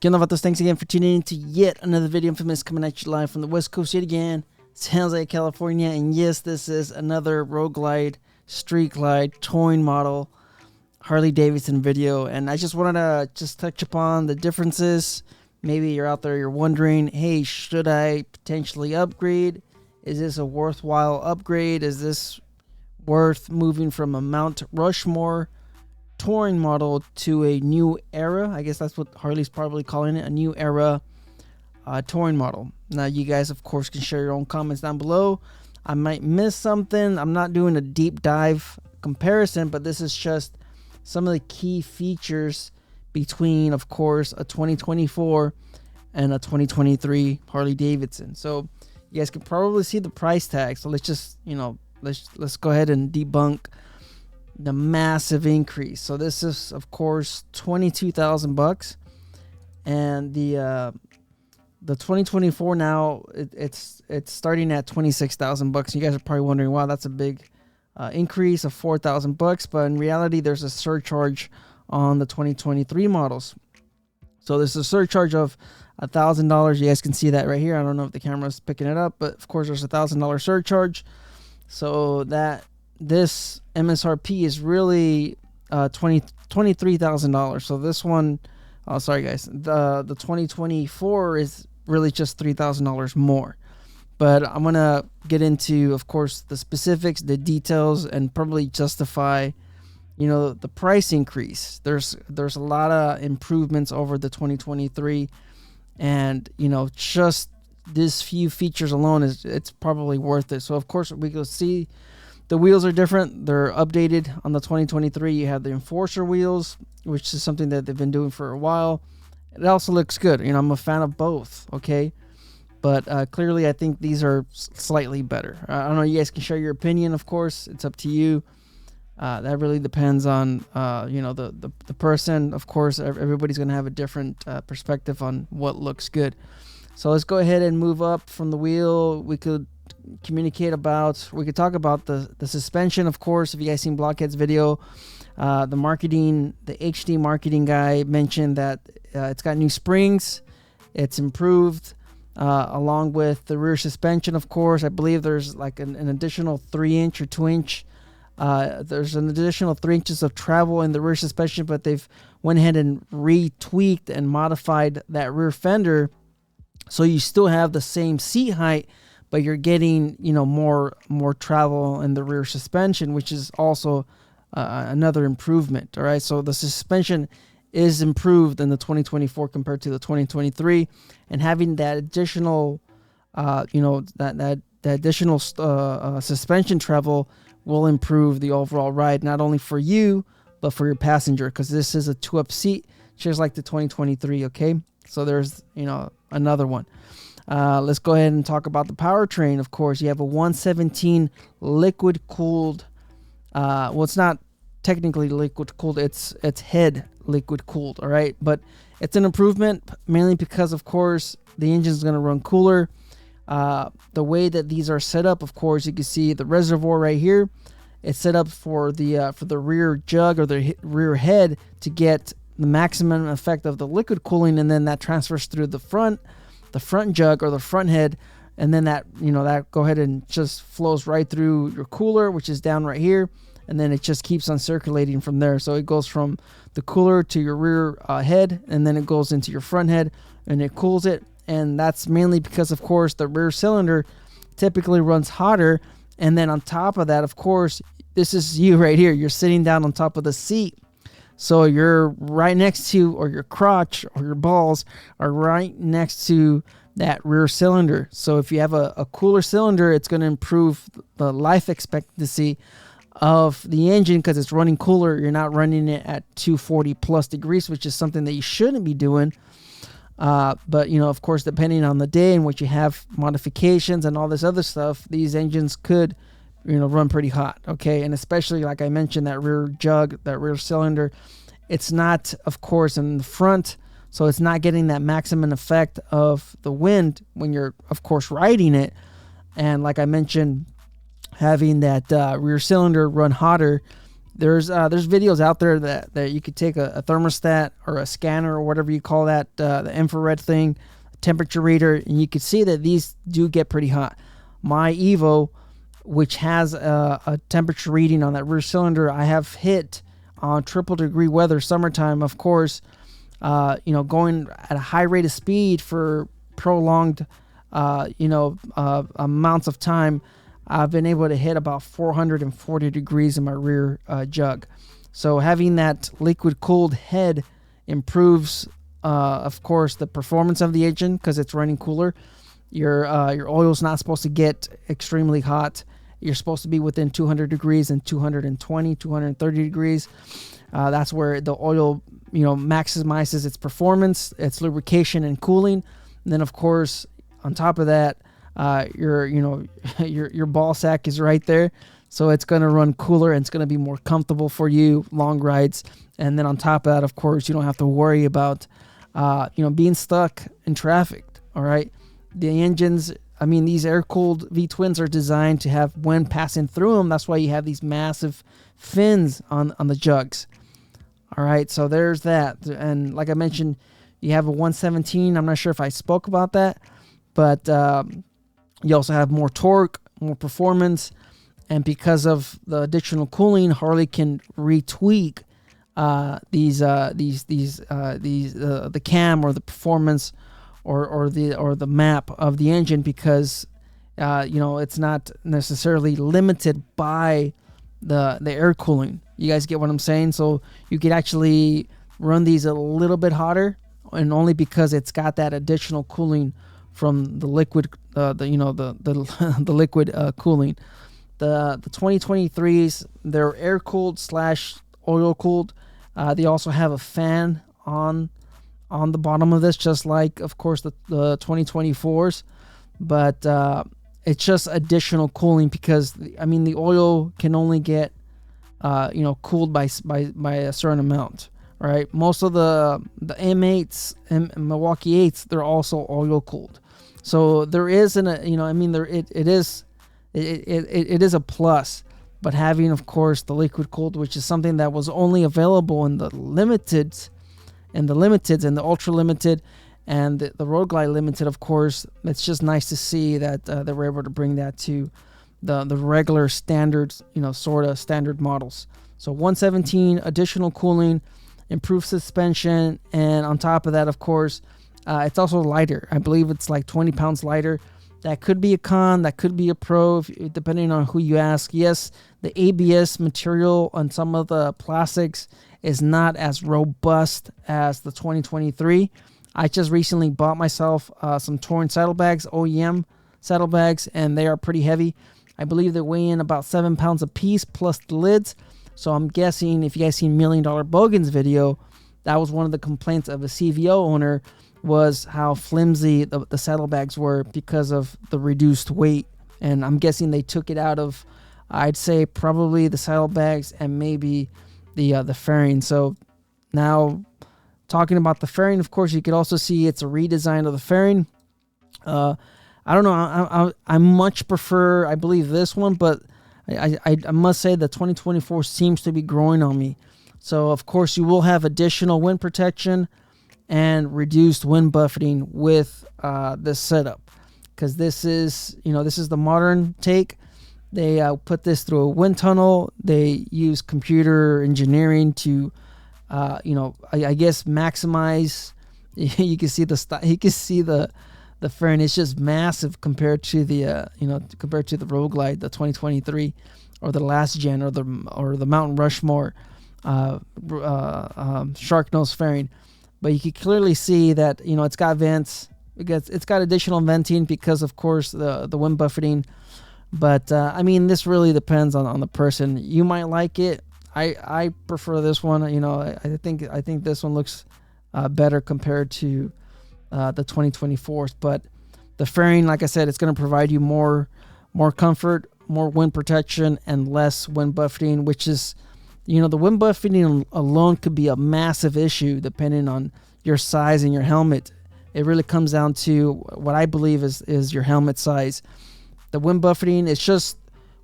GetLowered, thanks again for tuning in to yet another video. Infamous coming at you live from the West Coast yet again. San Jose, California. And yes, this is another Road Glide, Street Glide, towing model, Harley-Davidson video. And I just wanted to just touch upon the differences. Maybe you're out there, you're wondering, hey, should I potentially upgrade? Is this a worthwhile upgrade? Is this worth moving from a Mount Rushmore touring model to a new era? I guess that's what Harley's probably calling it, a new era touring model. Now you guys of course can share your own comments down below. I might miss something. I'm not doing a deep dive comparison, but this is just some of the key features between of course a 2024 and a 2023 Harley-Davidson. So you guys can probably see the price tag, so let's just let's go ahead and debunk the massive increase. So this is of course $22,000 and the 2024 now it's starting at $26,000. You guys are probably wondering, wow, that's a big increase of $4,000, but in reality there's a surcharge on the 2023 models. So there's a surcharge of $1,000. You guys can see that right here. I don't know if the camera's picking it up, but of course there's a $1,000 surcharge, so that this MSRP is really $23,000. So this one, oh sorry guys, the 2024 is really just $3,000 more. But I'm gonna get into of course the specifics, the details, and probably justify the price increase. There's a lot of improvements over the 2023, and just this few features alone it's probably worth it. So of course we go see the wheels are different. They're updated on the 2023. You have the Enforcer wheels, which is something that they've been doing for a while. It also looks good. I'm a fan of both, okay? But clearly I think these are slightly better. I don't know. You guys can share your opinion, of course. It's up to you. That really depends on, the person. Of course, everybody's going to have a different perspective on what looks good. So let's go ahead and move up from the wheel. We could talk about the suspension, of course. If you guys seen Blockhead's video, the HD marketing guy mentioned that it's got new springs, it's improved, along with the rear suspension. Of course, I believe there's like an additional 3-inch or 2-inch. There's an additional 3 inches of travel in the rear suspension, but they've went ahead and retweaked and modified that rear fender, so you still have the same seat height, but you're getting more travel in the rear suspension, which is also another improvement. All right, so the suspension is improved in the 2024 compared to the 2023, and having that additional that additional suspension travel will improve the overall ride, not only for you but for your passenger, because this is a 2-up seat just like the 2023. Okay, so there's another one. Let's go ahead and talk about the powertrain. Of course, you have a 117 liquid cooled. Well, it's not technically liquid cooled. It's head liquid cooled. All right, but it's an improvement mainly because, of course, the engine is going to run cooler. The way that these are set up, of course, you can see the reservoir right here. It's set up for the rear jug or the rear head to get the maximum effect of the liquid cooling, and then that transfers through the front jug or the front head, and then that go ahead and just flows right through your cooler, which is down right here, and then it just keeps on circulating from there. So it goes from the cooler to your rear head, and then it goes into your front head and it cools it. And that's mainly because, of course, the rear cylinder typically runs hotter, and then on top of that, of course, this is you right here. You're sitting down on top of the seat, so you're right next to, or your crotch or your balls are right next to that rear cylinder. So if you have a cooler cylinder, it's going to improve the life expectancy of the engine because it's running cooler. You're not running it at 240 plus degrees, which is something that you shouldn't be doing. But of course, depending on the day and what you have modifications and all this other stuff, these engines could run pretty hot. Okay, and especially like I mentioned, that rear jug, that rear cylinder, it's not, of course, in the front, so it's not getting that maximum effect of the wind when you're, of course, riding it. And like I mentioned, having that rear cylinder run hotter, There's videos out there that you could take a thermostat or a scanner or whatever you call that, the infrared thing, temperature reader, and you could see that these do get pretty hot. My Evo, which has a temperature reading on that rear cylinder, I have hit on triple degree weather, summertime, of course, going at a high rate of speed for prolonged, amounts of time. I've been able to hit about 440 degrees in my rear jug. So having that liquid cooled head improves, of course, the performance of the engine because it's running cooler. Your oil's not supposed to get extremely hot. You're supposed to be within 200 degrees and 220, 230 degrees. That's where the oil, maximizes its performance, its lubrication and cooling. And then, of course, on top of that, your ball sack is right there, so it's going to run cooler and it's going to be more comfortable for you long rides. And then on top of that, of course, you don't have to worry about being stuck in traffic. All right, the engines, these air-cooled V-twins are designed to have wind passing through them. That's why you have these massive fins on the jugs. All right, so there's that. And like I mentioned, you have a 117. I'm not sure if I spoke about that, but you also have more torque, more performance, and because of the additional cooling, Harley can retweak the cam or the performance or the map of the engine because it's not necessarily limited by the air cooling. You guys get what I'm saying? So you could actually run these a little bit hotter, and only because it's got that additional cooling from the liquid, the liquid cooling. The 2023s, they're air cooled / oil cooled. They also have a fan on the bottom of this, just like, of course, the 2024s. But it's just additional cooling because the oil can only get cooled by a certain amount. Right, most of the M8s and Milwaukee 8s, they're also oil cooled. So there is it is a plus. But having, of course, the liquid cooled, which is something that was only available in the limiteds and the ultra limited and the Road Glide limited, of course, it's just nice to see that they were able to bring that to the regular standards, sort of standard models. So 117, additional cooling, improved suspension, and on top of that, of course, it's also lighter. I believe it's like 20 pounds lighter. That could be a con, that could be a pro, depending on who you ask. Yes, the ABS material on some of the plastics is not as robust as the 2023. I just recently bought myself some Torn saddlebags, OEM saddlebags, and they are pretty heavy. I believe they weigh in about 7 pounds a piece plus the lids. So I'm guessing if you guys seen $1 Million Bogans video, that was one of the complaints of a CVO owner, was how flimsy the saddlebags were because of the reduced weight. And I'm guessing they took it out of, I'd say, probably the saddlebags and maybe the fairing. So now, talking about the fairing, of course, you could also see it's a redesign of the fairing. I don't know. I much prefer, I believe, this one, but I must say the 2024 seems to be growing on me. So, of course, you will have additional wind protection and reduced wind buffeting with this setup, because this is the modern take. They put this through a wind tunnel. They use computer engineering to, I guess maximize. You can see the fairing is just massive compared to the Road Glide, the 2023, or the last gen, or the Mountain Rushmore shark nose fairing. But you can clearly see that it's got vents. It's got additional venting because, of course, the wind buffeting. But this really depends on the person. You might like it. I prefer this one. I think this one looks better compared to the 2024s. But the fairing, like I said, it's going to provide you more comfort, more wind protection, and less wind buffeting, which is, the wind buffeting alone could be a massive issue depending on your size and your helmet. It really comes down to what I believe is your helmet size. The wind buffeting, it's just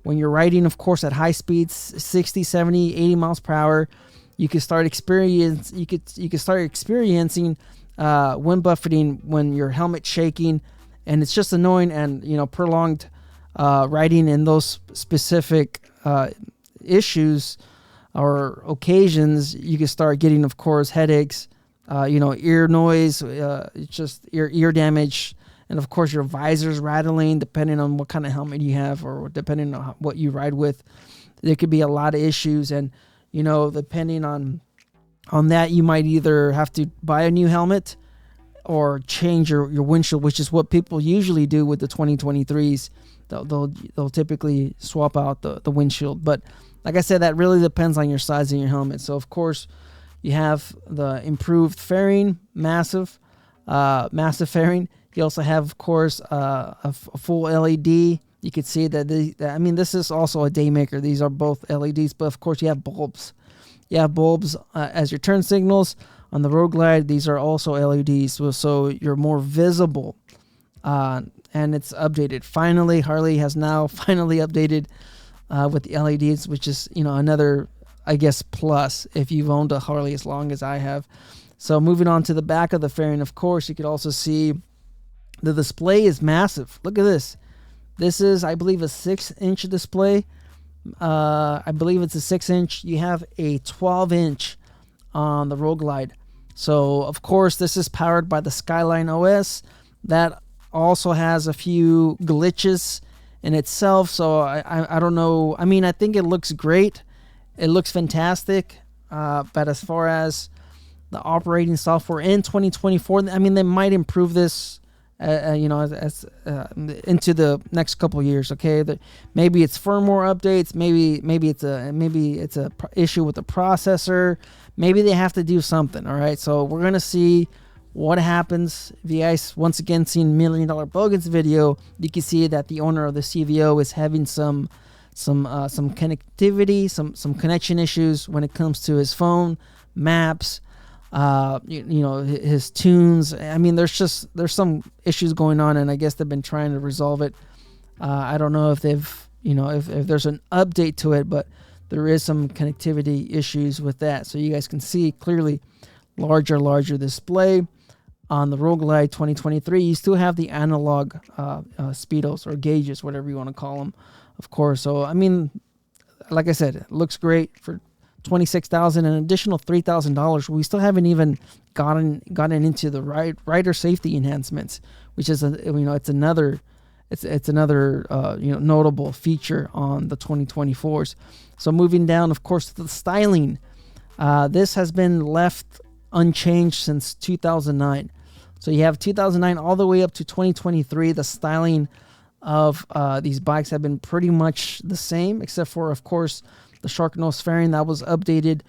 when you're riding, of course, at high speeds, 60, 70, 80 miles per hour, you can start experiencing wind buffeting when your helmet's shaking, and it's just annoying. And prolonged riding in those specific issues or occasions, you can start getting, of course, headaches, ear noise, just ear damage, and of course your visor's rattling depending on what kind of helmet you have or depending on what you ride with. There could be a lot of issues, and depending on that, you might either have to buy a new helmet or change your windshield, which is what people usually do with the 2023s. They'll typically swap out the windshield. But like I said, that really depends on your size and your helmet. So of course you have the improved fairing, massive fairing. You also have, of course, a full LED. You can see that this is also a day maker. These are both LEDs, but of course you have bulbs. You have bulbs as your turn signals. On the Road Glide, these are also LEDs, so you're more visible. And it's updated. Finally, Harley has now finally updated with the LEDs, which is another, I guess, plus if you've owned a Harley as long as I have. So moving on to the back of the fairing, of course, you could also see the display is massive. Look at this. This is, I believe, a 6-inch display. I believe it's a 6-inch. You have a 12-inch on the Road Glide. So, of course, this is powered by the Skyline OS. That also has a few glitches in itself. So, I don't know. I mean, I think it looks great. It looks fantastic. But as far as the operating software in 2024, I mean, they might improve this into the next couple years. Okay, maybe it's firmware updates. Maybe it's a issue with the processor. Maybe they have to do something. All right, so we're gonna see what happens. If you guys once again seen $1 Million Bogans video, you can see that the owner of the CVO is having some connectivity, some connection issues when it comes to his phone, maps. His tunes. I mean, there's some issues going on, and I guess they've been trying to resolve it. I don't know if they've, if there's an update to it, but there is some connectivity issues with that. So you guys can see clearly larger display on the Road Glide 2023. You still have the analog speedos or gauges, whatever you want to call them, of course. So I mean, like I said, it looks great for $26,000, an additional $3,000. We still haven't even gotten into the rider safety enhancements, which is it's another notable feature on the 2024s. So moving down, of course, to the styling, this has been left unchanged since 2009. So you have 2009 all the way up to 2023. The styling of these bikes have been pretty much the same, except for, of course, the shark nose fairing that was updated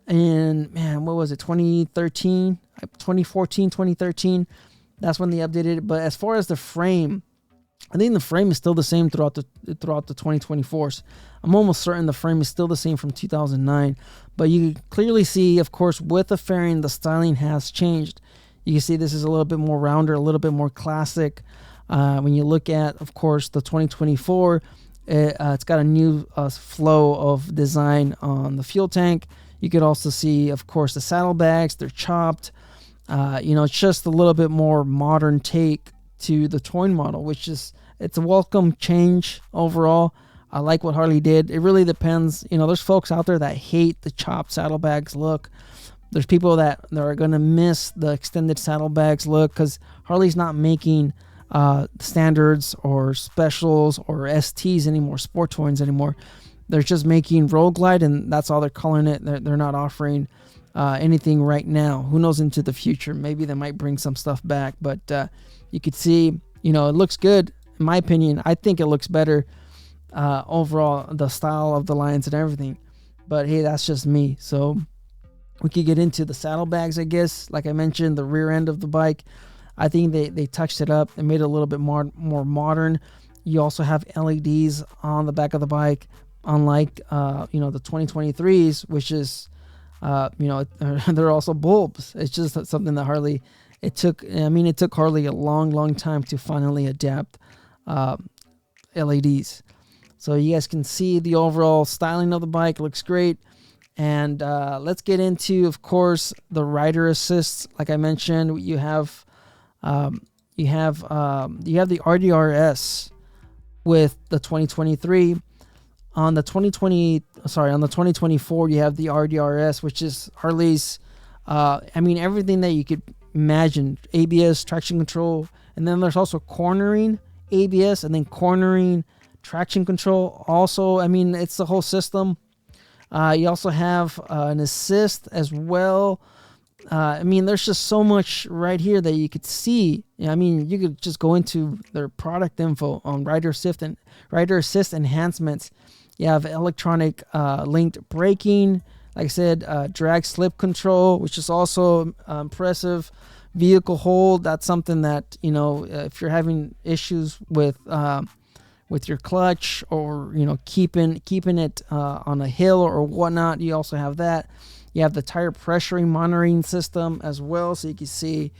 in, 2014, 2013. That's when they updated it. But as far as the frame, I think the frame is still the same throughout the 2024s. I'm almost certain the frame is still the same from 2009. But you can clearly see, of course, with the fairing, the styling has changed. You can see this is a little bit more rounder, a little bit more classic. When you look at, of course, the 2024, it's got a new flow of design on the fuel tank. You could also see, of course, the saddlebags. They're chopped. It's just a little bit more modern take to the Toy model, it's a welcome change overall. I like what Harley did. It really depends. There's folks out there that hate the chopped saddlebags look. There's people that are going to miss the extended saddlebags look because Harley's not making standards or specials or STs anymore, sport toys anymore. They're just making Road Glide, and that's all they're calling it. They're not offering anything right now. Who knows into the future? Maybe they might bring some stuff back, but you could see, it looks good. In my opinion, I think it looks better overall, the style of the lines and everything. But hey, that's just me. So we could get into the saddlebags, I guess. Like I mentioned, the rear end of the bike, I think they touched it up and made it a little bit more modern. You also have LEDs on the back of the bike, unlike the 2023s, which is they're also bulbs. It's just something that Harley, it took Harley a long time to finally adapt LEDs. So you guys can see the overall styling of the bike. It looks great. And let's get into, of course, the rider assist. Like I mentioned, you have the RDRS with the 2023. On the 2024, you have the RDRS, which is Harley's. Everything that you could imagine: ABS, traction control, and then there's also cornering ABS, and then cornering traction control. Also, it's the whole system. You also have an assist as well. There's just so much right here that you could see. You could just go into their product info on rider assist enhancements. You have electronic linked braking. Like I said, drag slip control, which is also impressive. Vehicle hold. That's something that, if you're having issues with your clutch, or keeping it on a hill or whatnot, you also have that. You have the tire pressure monitoring system as well, so you can see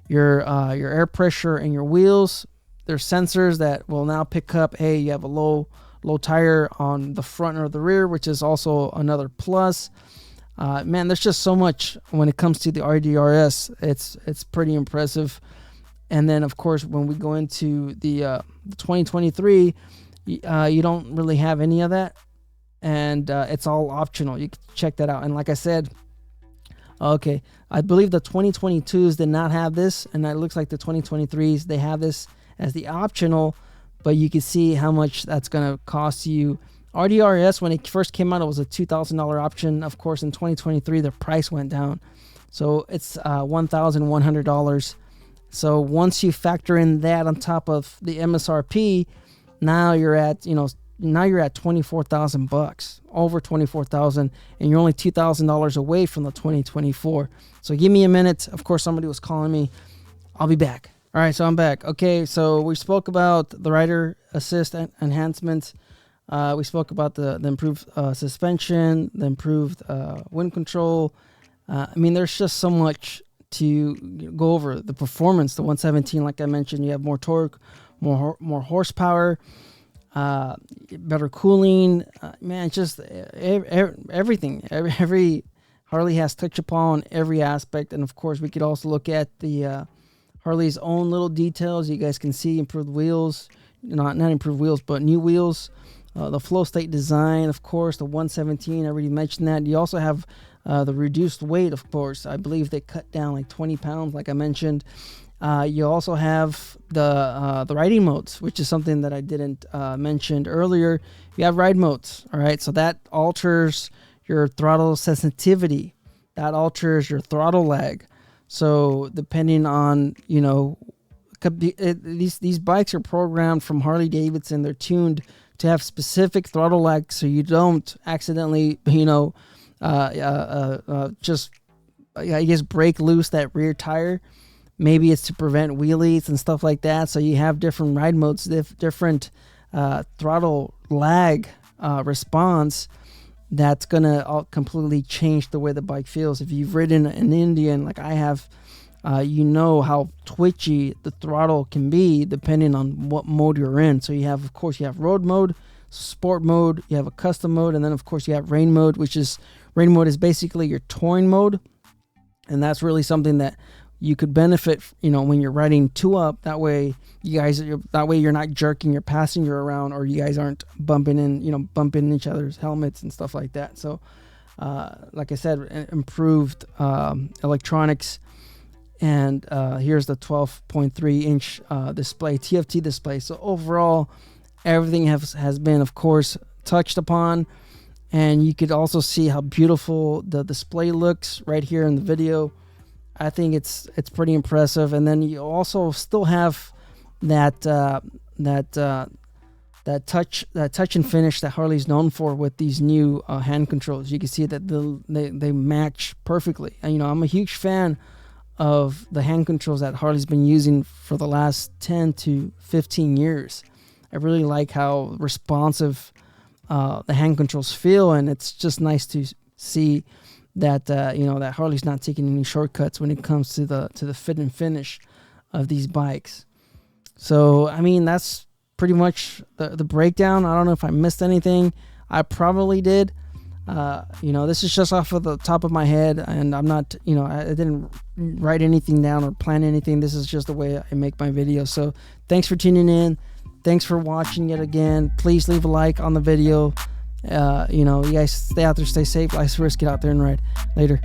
your air pressure in your wheels. There's sensors that will now pick up, hey, you have a low tire on the front or the rear, which is also another plus. There's just so much when it comes to the RDRS. It's pretty impressive. And then, of course, when we go into the 2023, you don't really have any of that, and it's all optional. You can check that out. And like I said, okay, I believe the 2022s did not have this, and it looks like the 2023s, they have this as the optional, but you can see how much that's going to cost you. RDRS, when it first came out, it was a $2,000 option. Of course, in 2023, the price went down, so it's $1,100. So once you factor in that on top of the MSRP, now you're at $24,000, over $24,000, and you're only $2,000 away from the 2024. So give me a minute. Of course, somebody was calling me. I'll be back. All right, so I'm back. Okay, so we spoke about the rider assist enhancements. We spoke about the improved suspension, the improved wind control. There's just so much to go over. The performance, the 117, like I mentioned, you have more torque, more horsepower, better cooling. Just everything. Every Harley has touched upon every aspect. And of course, we could also look at the Harley's own little details. You guys can see improved wheels, not improved wheels, but new wheels. The flow state design, of course, the 117, I already mentioned that. You also have the reduced weight, of course. I believe they cut down like 20 pounds, like I mentioned. You also have the riding modes, which is something that I didn't mention earlier. You have ride modes, all right? So that alters your throttle sensitivity. That alters your throttle lag. So depending on, these bikes are programmed from Harley-Davidson. They're tuned to have specific throttle lag, so you don't accidentally, just, I guess, break loose that rear tire. Maybe it's to prevent wheelies and stuff like that. So you have different ride modes, different throttle lag response. That's gonna completely change the way the bike feels. If you've ridden an Indian like I have, how twitchy the throttle can be depending on what mode you're in. So you have, of course, you have road mode, sport mode, you have a custom mode, and then of course you have rain mode, rain mode is basically your touring mode, and that's really something that you could benefit, when you're riding two up. That way you're not jerking your passenger around, or you guys aren't bumping in each other's helmets and stuff like that. So, like I said, improved electronics. And here's the 12.3 inch display, TFT display. So overall, everything has been, of course, touched upon. And you could also see how beautiful the display looks right here in the video. I think it's pretty impressive. And then you also still have that touch and finish that Harley's known for with these new hand controls. You can see that they match perfectly. And I'm a huge fan of the hand controls that Harley's been using for the last 10 to 15 years. I really like how responsive the hand controls feel, and it's just nice to see that that Harley's not taking any shortcuts when it comes to the fit and finish of these bikes. So that's pretty much the breakdown. I don't know if I missed anything. I probably did. You know, this is just off of the top of my head, and I'm not, you know, I didn't write anything down or plan anything. This is just the way I make my videos. So thanks for tuning in. Thanks for watching yet again. Please leave a like on the video. You know, you guys stay out there, stay safe. Life's risk. Get out there and ride. Later.